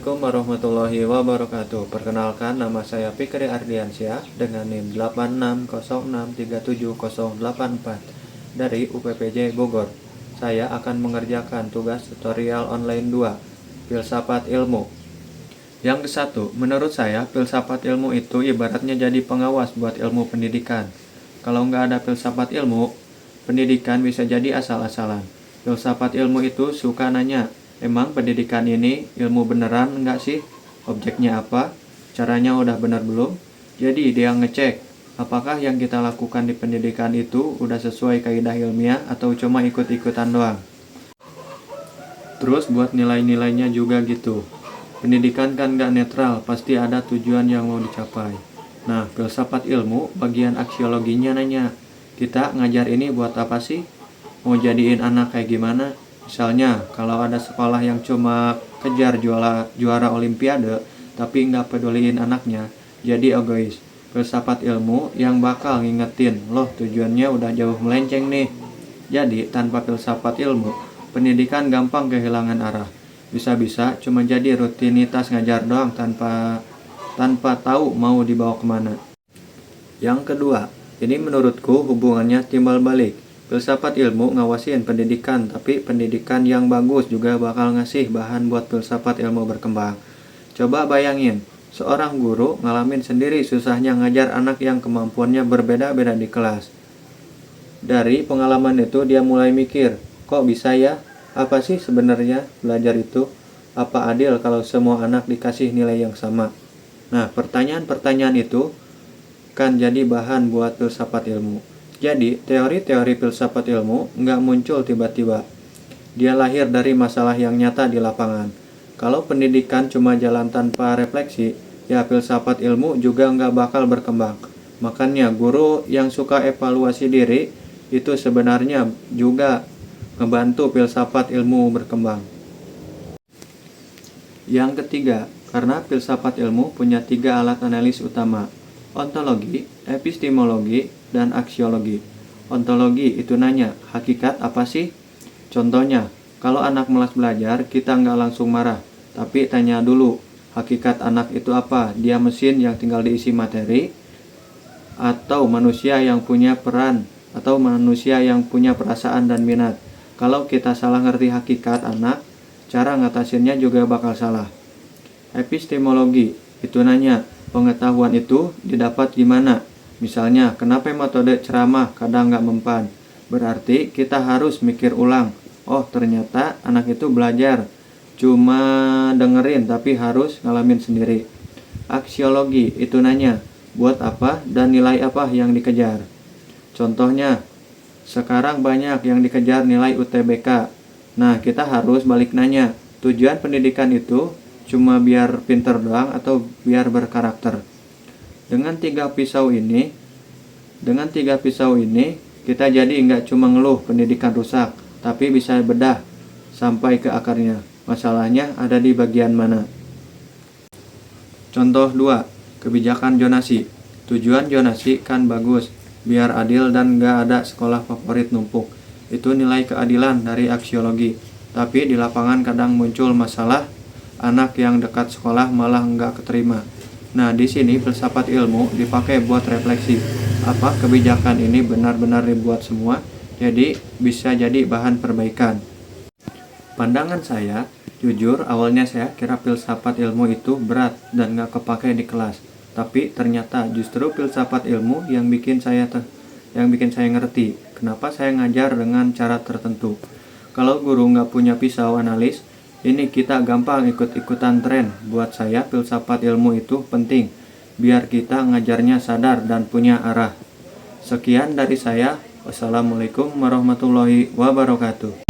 Assalamualaikum warahmatullahi wabarakatuh. Perkenalkan, nama saya Fikri Ardiansyah dengan NIM 8606370084 dari UPPJ Bogor. Saya akan mengerjakan tugas tutorial online 2, Filsafat Ilmu. Yang ke-1, menurut saya filsafat ilmu itu ibaratnya jadi pengawas buat ilmu pendidikan. Kalau nggak ada filsafat ilmu, pendidikan bisa jadi asal-asalan. Filsafat ilmu itu suka nanya, emang pendidikan ini ilmu beneran enggak sih? Objeknya apa? Caranya udah bener belum? Jadi dia ngecek, apakah yang kita lakukan di pendidikan itu udah sesuai kaidah ilmiah atau cuma ikut-ikutan doang? Terus buat nilai-nilainya juga gitu. Pendidikan kan gak netral, pasti ada tujuan yang mau dicapai. Nah, filsafat ilmu bagian aksiologinya nanya, kita ngajar ini buat apa sih? Mau jadiin anak kayak gimana? Misalnya, kalau ada sekolah yang cuma kejar juara olimpiade, tapi nggak peduliin anaknya, jadi egois. Filsafat ilmu yang bakal ngingetin, loh tujuannya udah jauh melenceng nih. Jadi, tanpa filsafat ilmu, pendidikan gampang kehilangan arah. Bisa-bisa cuma jadi rutinitas ngajar doang tanpa tahu mau dibawa kemana. Yang kedua, ini menurutku hubungannya timbal balik. Filsafat ilmu ngawasin pendidikan, tapi pendidikan yang bagus juga bakal ngasih bahan buat filsafat ilmu berkembang. Coba bayangin, seorang guru ngalamin sendiri susahnya ngajar anak yang kemampuannya berbeda-beda di kelas. Dari pengalaman itu dia mulai mikir, kok bisa ya? Apa sih sebenarnya belajar itu? Apa adil kalau semua anak dikasih nilai yang sama? Nah, pertanyaan-pertanyaan itu kan jadi bahan buat filsafat ilmu. Jadi, teori-teori filsafat ilmu nggak muncul tiba-tiba. Dia lahir dari masalah yang nyata di lapangan. Kalau pendidikan cuma jalan tanpa refleksi, ya filsafat ilmu juga nggak bakal berkembang. Makanya guru yang suka evaluasi diri itu sebenarnya juga ngebantu filsafat ilmu berkembang. Yang ketiga, karena filsafat ilmu punya 3 alat analis utama, ontologi, epistemologi, dan aksiologi. Ontologi itu nanya, hakikat apa sih? Contohnya, kalau anak malas belajar, kita nggak langsung marah, tapi tanya dulu, hakikat anak itu apa? Dia mesin yang tinggal diisi materi, atau manusia yang punya peran, atau manusia yang punya perasaan dan minat. Kalau kita salah ngerti hakikat anak, cara ngatasinnya juga bakal salah. Epistemologi itu nanya, pengetahuan itu didapat gimana? Misalnya, kenapa metode ceramah kadang nggak mempan? Berarti kita harus mikir ulang. Oh, ternyata anak itu belajar. Cuma dengerin tapi harus ngalamin sendiri. Aksiologi itu nanya, buat apa dan nilai apa yang dikejar? Contohnya, sekarang banyak yang dikejar nilai UTBK. Nah, kita harus balik nanya, tujuan pendidikan itu cuma biar pinter doang atau biar berkarakter? Dengan tiga pisau ini, kita jadi nggak cuma ngeluh pendidikan rusak, tapi bisa bedah sampai ke akarnya. Masalahnya ada di bagian mana? Contoh 2, kebijakan zonasi. Tujuan zonasi kan bagus, biar adil dan nggak ada sekolah favorit numpuk. Itu nilai keadilan dari aksiologi. Tapi di lapangan kadang muncul masalah, anak yang dekat sekolah malah nggak keterima. Nah, di sini filsafat ilmu dipakai buat refleksi. Apa kebijakan ini benar-benar dibuat semua? Jadi, bisa jadi bahan perbaikan. Pandangan saya, jujur awalnya saya kira filsafat ilmu itu berat dan nggak kepake di kelas. Tapi ternyata justru filsafat ilmu yang bikin saya ngerti kenapa saya ngajar dengan cara tertentu. Kalau guru nggak punya pisau analis, ini kita gampang ikut-ikutan tren. Buat saya filsafat ilmu itu penting, biar kita ngajarnya sadar dan punya arah. Sekian dari saya. Wassalamualaikum warahmatullahi wabarakatuh.